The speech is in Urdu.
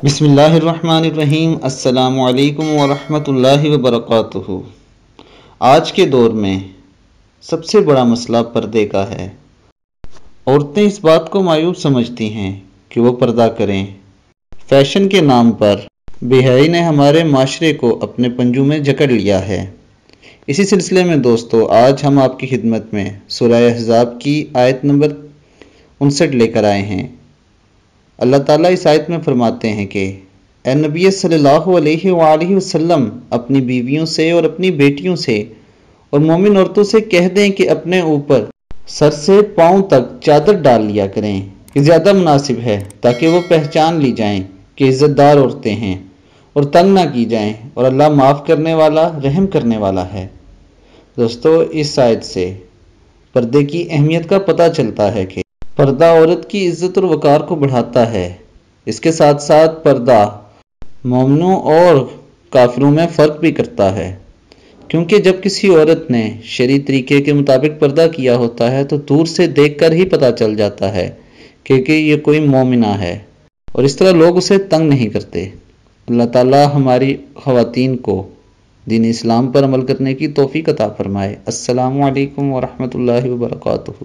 بسم اللہ الرحمن الرحیم۔ السلام علیکم ورحمۃ اللہ وبرکاتہ۔ آج کے دور میں سب سے بڑا مسئلہ پردے کا ہے۔ عورتیں اس بات کو معیوب سمجھتی ہیں کہ وہ پردہ کریں۔ فیشن کے نام پر بے حیائی نے ہمارے معاشرے کو اپنے پنجوں میں جکڑ لیا ہے۔ اسی سلسلے میں دوستو، آج ہم آپ کی خدمت میں سورہ احزاب کی آیت نمبر 59 لے کر آئے ہیں۔ اللہ تعالیٰ اس آیت میں فرماتے ہیں کہ اے نبی صلی اللہ علیہ وآلہ وسلم، اپنی بیویوں سے اور اپنی بیٹیوں سے اور مومن عورتوں سے کہہ دیں کہ اپنے اوپر سر سے پاؤں تک چادر ڈال لیا کریں۔ یہ زیادہ مناسب ہے تاکہ وہ پہچان لی جائیں کہ عزت دار عورتیں ہیں اور تنگ نہ کی جائیں، اور اللہ معاف کرنے والا، رحم کرنے والا ہے۔ دوستو، اس آیت سے پردے کی اہمیت کا پتہ چلتا ہے کہ پردہ عورت کی عزت اور وقار کو بڑھاتا ہے۔ اس کے ساتھ ساتھ پردہ مومنوں اور کافروں میں فرق بھی کرتا ہے، کیونکہ جب کسی عورت نے شرعی طریقے کے مطابق پردہ کیا ہوتا ہے تو دور سے دیکھ کر ہی پتہ چل جاتا ہے کہ یہ کوئی مومنہ ہے، اور اس طرح لوگ اسے تنگ نہیں کرتے۔ اللہ تعالی ہماری خواتین کو دین اسلام پر عمل کرنے کی توفیق عطا فرمائے۔ السلام علیکم ورحمۃ اللہ وبرکاتہ۔